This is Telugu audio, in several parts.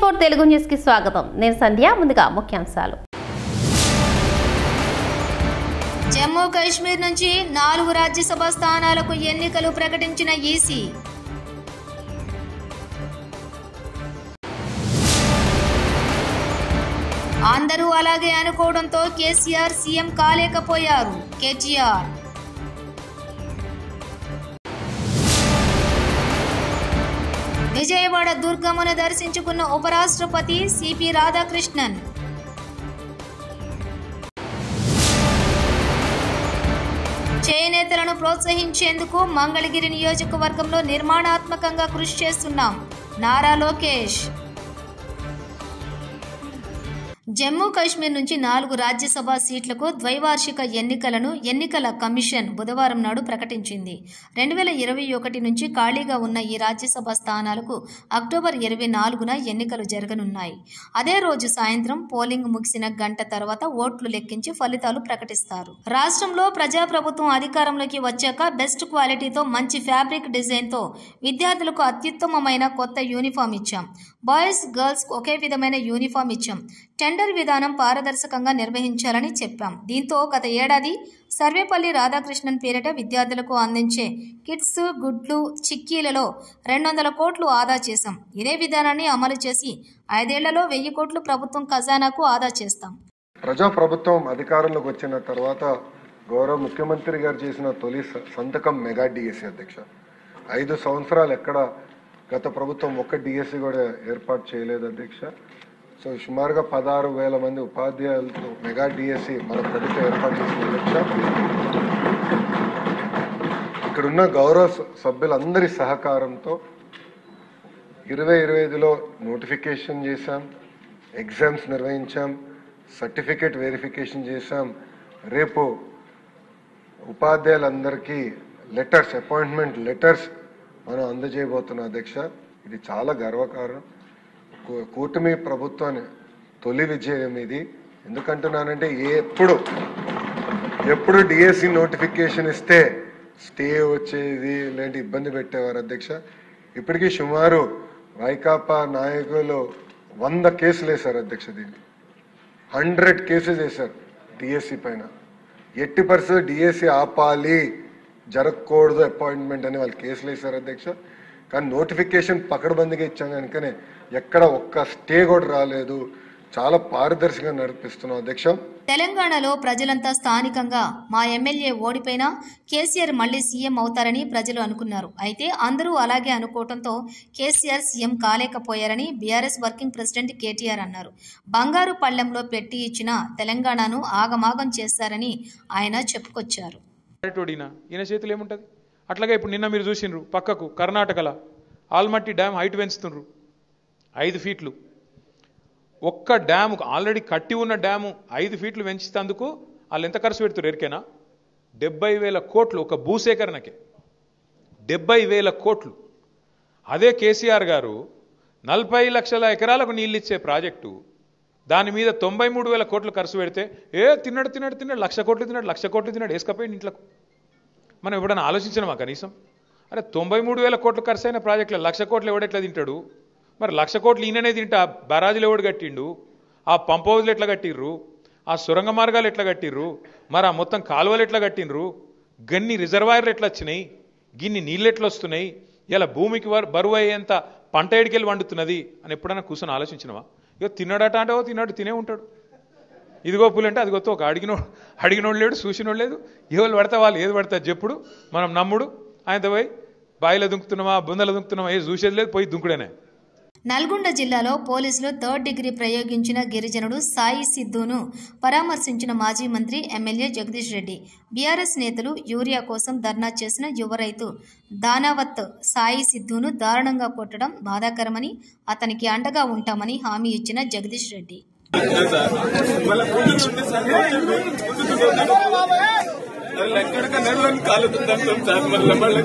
K-4 తెలుగు న్యూస్ కి స్వాగతం. నేను సంధ్య. ముందుగా ముఖ్యాంశాలు. జమ్మూ కాశ్మీర్ నుంచి 4 రాజ్యసభ స్థానాలకు ఎన్నికలు ప్రకటించిన ఈసీ. అందరూ అలాగే అనుకోవడంతో కేసీఆర్ సీఎం కాలేకపోయారు. కేటీఆర్. విజయవాడ దుర్గమ్మను దర్శించుకున్న ఉపరాష్ట్రపతి సిపి రాధాకృష్ణన్. చేనేతలను ప్రోత్సహించేందుకు మంగళగిరి నియోజకవర్గంలో నిర్మాణాత్మకంగా కృషి చేస్తున్నాం. నారా లోకేష్. జమ్మూ కాశ్మీర్ నుంచి 4 రాజ్యసభ సీట్లకు ద్వైవార్షిక ఎన్నికలను ఎన్నికల కమిషన్ బుధవారం నాడు ప్రకటించింది. 2021 నుంచి ఖాళీగా ఉన్న ఈ రాజ్యసభ స్థానాలకు అక్టోబర్ 24న ఎన్నికలు జరగనున్నాయి. అదే రోజు సాయంత్రం పోలింగ్ ముగిసిన గంట తర్వాత ఓట్లు లెక్కించి ఫలితాలు ప్రకటిస్తారు. రాష్ట్రంలో ప్రజాప్రభుత్వం అధికారంలోకి వచ్చాక బెస్ట్ క్వాలిటీతో మంచి ఫ్యాబ్రిక్ డిజైన్తో విద్యార్థులకు అత్యుత్తమమైన కొత్త యూనిఫామ్ ఇచ్చాం. బాయ్స్ గర్ల్స్ ఒకే విధమైన యూనిఫామ్ ఇచ్చాం. టెండర్ విధానం పారదర్శకంగా నిర్వహించాలని చెప్పాం. దీంతో గత ఏడాది సర్వేపల్లి రాధాకృష్ణన్ పేరిట విద్యార్థులకు అందించే కిట్స్, గుడ్లు, చిక్కీలలో 200 కోట్లు ఆదా చేశాం. ఇదే విధానాన్ని అమలు చేసి 5 ఏళ్లలో 1000 కోట్లు ప్రభుత్వం ఖజానాకు ఆదా చేస్తాం. ప్రజాప్రభుత్వం అధికారంలోకి వచ్చిన తర్వాత గౌరవ ముఖ్యమంత్రి గారు చేసిన తొలి సంతకం మెగా డిఎస్సి అధ్యక్ష. 5 సంవత్సరాలు ఎక్కడ గత ప్రభుత్వం ఒక్క డిఎస్సి కూడా ఏర్పాటు చేయలేదు అధ్యక్ష. సో సుమారుగా 16,000 మంది ఉపాధ్యాయులతో మెగా డిఎస్సి మన ప్రభుత్వం ఏర్పాటు చేసిన అధ్యక్ష. ఇక్కడున్న గౌరవ సభ్యులందరి సహకారంతో 2025లో నోటిఫికేషన్ చేశాం, ఎగ్జామ్స్ నిర్వహించాం, సర్టిఫికేట్ వెరిఫికేషన్ చేశాం. రేపు ఉపాధ్యాయులందరికీ లెటర్స్, అపాయింట్మెంట్ లెటర్స్ మనం అందజేయబోతున్నాం అధ్యక్ష. ఇది చాలా గర్వకారణం. కూటమి ప్రభుత్వాన్ని తొలి విజయం ఇది. ఎందుకంటున్నానంటే ఎప్పుడు డిఎస్సి నోటిఫికేషన్ ఇస్తే స్టే వచ్చేది, ఇలాంటి ఇబ్బంది పెట్టేవారు అధ్యక్ష. ఇప్పటికీ సుమారు వైకాపా నాయకులు 100 కేసులు వేశారు అధ్యక్ష. దీన్ని 100 కేసెస్ వేశారు డిఎస్సి పైన. 80% డిఎస్సి ఆపాలి, జరగకూడదు అపాయింట్మెంట్ అని వాళ్ళు కేసులు వేశారు అధ్యక్ష. కానీ నోటిఫికేషన్ పకడ్బందీగా ఇచ్చాం కనుకనే ఎక్కడ ఒక్క స్టే కూడా రాలేదు. చాలా పారదర్శకంగా నడిపిస్తున్నాం అధ్యక్ష. తెలంగాణలో ప్రజలంతా స్థానికంగా మా ఎమ్మెల్యే ఓడిపోయినా కేసీఆర్ మళ్లీ సీఎం అవుతారని ప్రజలు అనుకున్నారు. అయితే అందరూ అలాగే అనుకోవడంతో కేసీఆర్ సీఎం కాలేకపోయారని బీఆర్ఎస్ వర్కింగ్ ప్రెసిడెంట్ కేటీఆర్ అన్నారు. బంగారు పళ్లెంలో పెట్టి ఇచ్చిన తెలంగాణను ఆగమాగం చేశారని ఆయన చెప్పుకొచ్చారు. ఈయన చేతులు ఏముంటుంది? అట్లాగే ఇప్పుడు నిన్న మీరు చూసిండ్రు పక్కకు కర్ణాటకలో ఆల్మట్టి డ్యామ్ హైట్ పెంచుతుండ్రు 5 ఫీట్లు. ఒక్క డ్యాము ఆల్రెడీ కట్టి ఉన్న డ్యాము 5 ఫీట్లు పెంచుతందుకు వాళ్ళు ఎంత ఖర్చు పెడుతున్నారు ఎరికేనా? 70,000 కోట్లు ఒక భూసేకరణకే. 70,000 కోట్లు. అదే కేసీఆర్ గారు 40 లక్షల ఎకరాలకు నీళ్ళు ఇచ్చే ప్రాజెక్టు, దాని మీద 93,000 కోట్లు ఖర్చు పెడితే తిన్నాడు 1,00,000 కోట్లు తిన్నాడు, 1,00,000 కోట్లు తిన్నాడు, వేసుకపోయింది ఇంట్లోకి. మనం ఎప్పుడైనా ఆలోచించినామా కనీసం? అరే 93,000 కోట్లు ఖర్చు అయిన ప్రాజెక్టులో 1,00,000 కోట్లు ఎవడెట్లా తింటాడు? మరి 1,00,000 కోట్లు ఈయననే తింటా బరాజులు ఎవడు కట్టిండు? ఆ పంప్ హౌజులు ఎట్లా కట్టిర్రు? ఆ సొరంగ మార్గాలు ఎట్లా కట్టిర్రు? మరి ఆ మొత్తం కాలువలు ఎట్లా కట్టిండ్రు? గన్ని రిజర్వాయర్లు ఎట్లా వచ్చినాయి? గిన్ని నీళ్ళు ఎట్లా వస్తున్నాయి? ఇలా భూమికి బరువు అయ్యేంత పంట ఎడికెళ్ళి వండుతున్నది అని ఎప్పుడైనా కూర్చొని ఆలోచించినవా? ఇక తిన్నాడట అంటే తిన్నాడు, తినే ఉంటాడు. ఇదిగో పూలంటే అది గొప్ప ఒక అడిగినోడు లేడు, చూసినోడు లేదు. ఎవరు పడతా వాళ్ళు ఏది పడతారు చెప్పుడు, మనం నమ్ముడు. ఆయనతో పోయి బాయిలో దుంకుతున్నామా, బొందలో దుంకుతున్నామా, ఏది చూసేది లేదు, పోయి దుంకుడేనే. నల్గొండ జిల్లాలో పోలీసులు 3rd డిగ్రీ ప్రయోగించిన గిరిజనుడు సాయి సిద్ధును పరామర్శించిన మాజీ మంత్రి ఎమ్మెల్యే జగదీష్ రెడ్డి. బీఆర్ఎస్ నేతలు యూరియా కోసం ధర్నా చేసిన యువ రైతు దానావత్ సాయి సిద్ధును దారుణంగా కొట్టడం బాధాకరమని, అతనికి అండగా ఉంటామని హామీ ఇచ్చిన జగదీష్ రెడ్డి. ఎక్కడిక నెలలోని కాలుతుందంటాం సార్. మళ్ళీ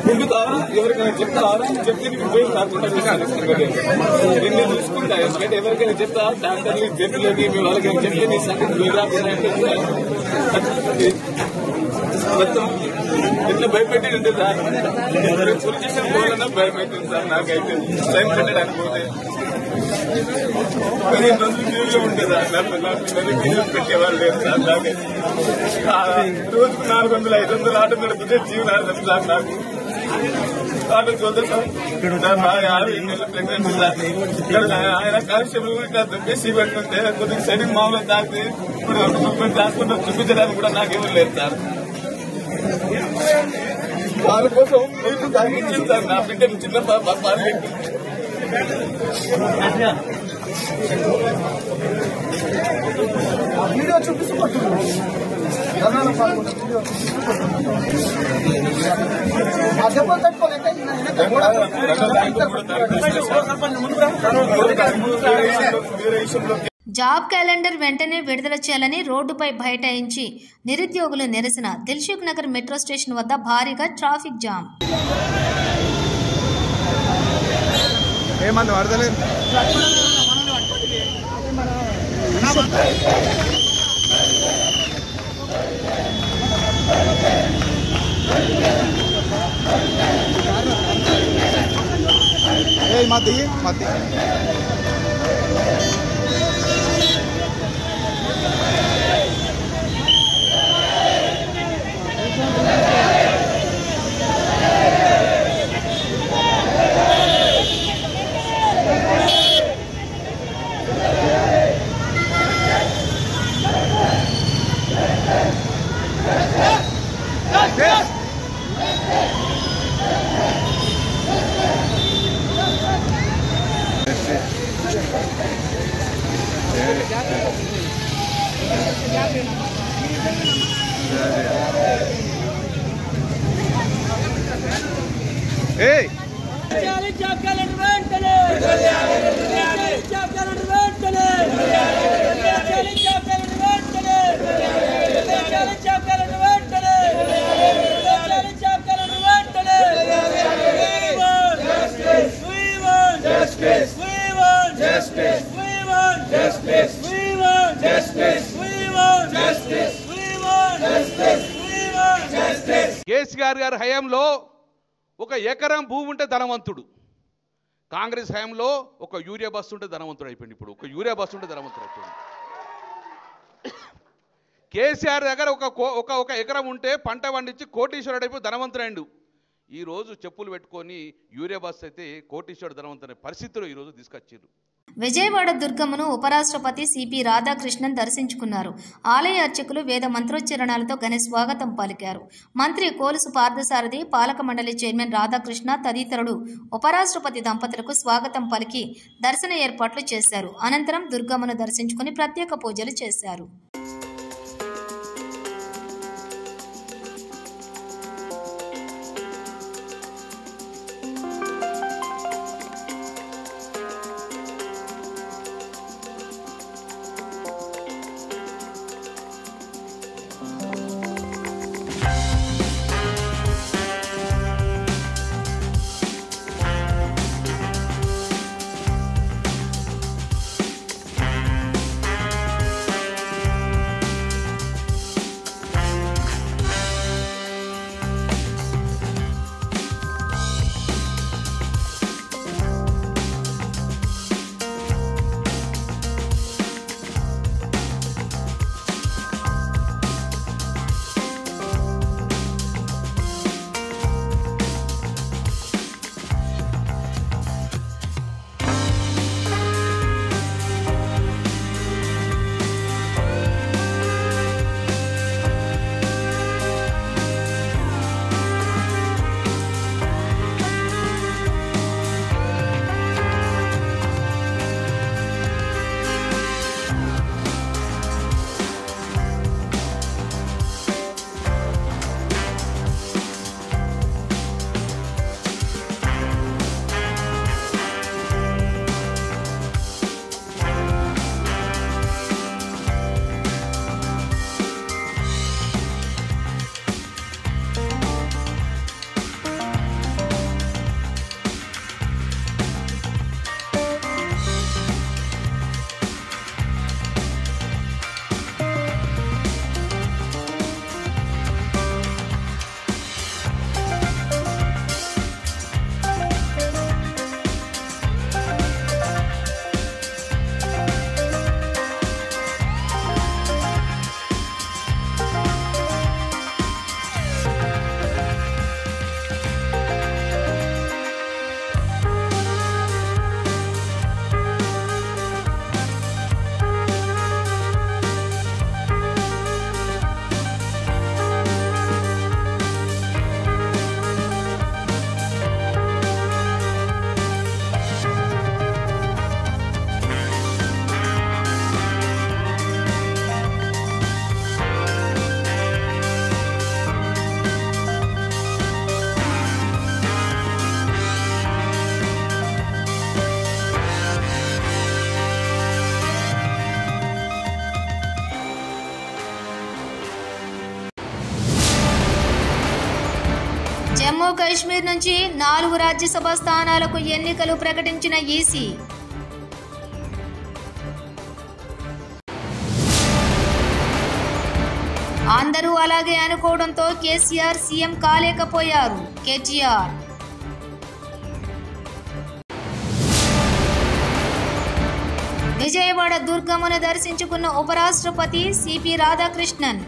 ముందుతారా ఎవరికైనా చెప్తారా? చెప్తే నిన్ను చూసుకుంటా. ఎందుకంటే ఎవరికైనా చెప్తా డాక్టర్లు జడ్డులని మీ వాళ్ళకైనా చెప్తే నీ సంగతి మొత్తం ఎట్లా భయపెట్టింది సార్. పోలీస్ స్టేషన్ పోవాలన్నా భయం అవుతుంది సార్. నాకైతే సైన్ పెట్టడానికి పోతే ఉంటుంది పెట్టేవాళ్ళు లేదు సార్. రోజుకు 400, 500 ఆటో నడిపితే జీవనాధారం సార్. నాకు ఆటో చూద్దాం సార్. Pregnancy sir. ఇక్కడ ఆయన కానిస్టేబుల్ బెస్సీ పెట్టుకుంటే కొద్దిగా సైనింగ్ మామూలు తాకితే ఇప్పుడు హాస్పిటల్ చూపించడానికి కూడా నాకేమీ లేదు సార్. వాళ్ళ కోసం మీరు తగ్గించింది సార్. నా బిడ్డను చిన్న బాగా వీడియో చూపిస్తున్నారు. జాబ్ క్యాలెండర్ వెంటనే విడుదల చేయాలని రోడ్డుపై బైఠాయించి నిరుద్యోగులు నిరసన. దిల్సుఖ్ నగర్ మెట్రో స్టేషన్ వద్ద భారీగా ట్రాఫిక్ జామ్. ఏమన్నా వరదలేదు. మతి మతి Hey! కేసీఆర్ గారి హయాంలో ఒక ఎకరం భూమి ఉంటే ధనవంతుడు, కాంగ్రెస్ హయాంలో ఒక యూరియా బస్సు ఉంటే ధనవంతుడు అయిపోయింది. ఇప్పుడు ఒక యూరియా బస్సు ఉంటే ధనవంతుడు అయిపోయింది. కేసీఆర్ దగ్గర ఒక ఎకరం ఉంటే పంట పండించి కోటీశ్వరుడు అయిపోయి ధనవంతుడు. ఈరోజు చెప్పులు పెట్టుకొని యూరియా బస్సు అయితే కోటీశ్వరుడు ధనవంతుడు పరిస్థితులు ఈరోజు తీసుకొచ్చారు. విజయవాడ దుర్గమ్మను ఉపరాష్ట్రపతి సిపి రాధాకృష్ణన్ దర్శించుకున్నారు. ఆలయ అర్చకులు వేద మంత్రోచ్చరణాలతో ఘన స్వాగతం పలికారు. మంత్రి కోలుసు పార్థసారథి, పాలక మండలి చైర్మన్ రాధాకృష్ణ తదితరులు ఉపరాష్ట్రపతి దంపతులకు స్వాగతం పలికి దర్శన ఏర్పాట్లు చేశారు. అనంతరం దుర్గమ్మను దర్శించుకుని ప్రత్యేక పూజలు చేశారు. జమ్మూ కాశ్మీర్ నుంచి 4 రాజ్యసభ స్థానాలకు ఎన్నికలు ప్రకటించిన ఈసీ. అందరూ అలాగే అనుకోవడంతో కేసీఆర్ సీఎం కాలేకపోయారు. కేటీఆర్. విజయవాడ దుర్గమ్మను దర్శించుకున్న ఉపరాష్ట్రపతి సిపి రాధాకృష్ణన్.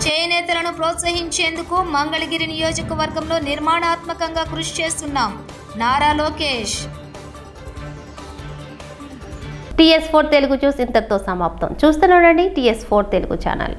చేనేతలను ప్రోత్సహించేందుకు మంగళగిరి నియోజకవర్గంలో నిర్మాణాత్మకంగా కృషి చేస్తున్నాం. నారా లోకేష్. TS4 తెలుగు న్యూస్ ఇంతటితో సమాప్తం. చూస్తూనే ఉండండి TS4 తెలుగు ఛానల్.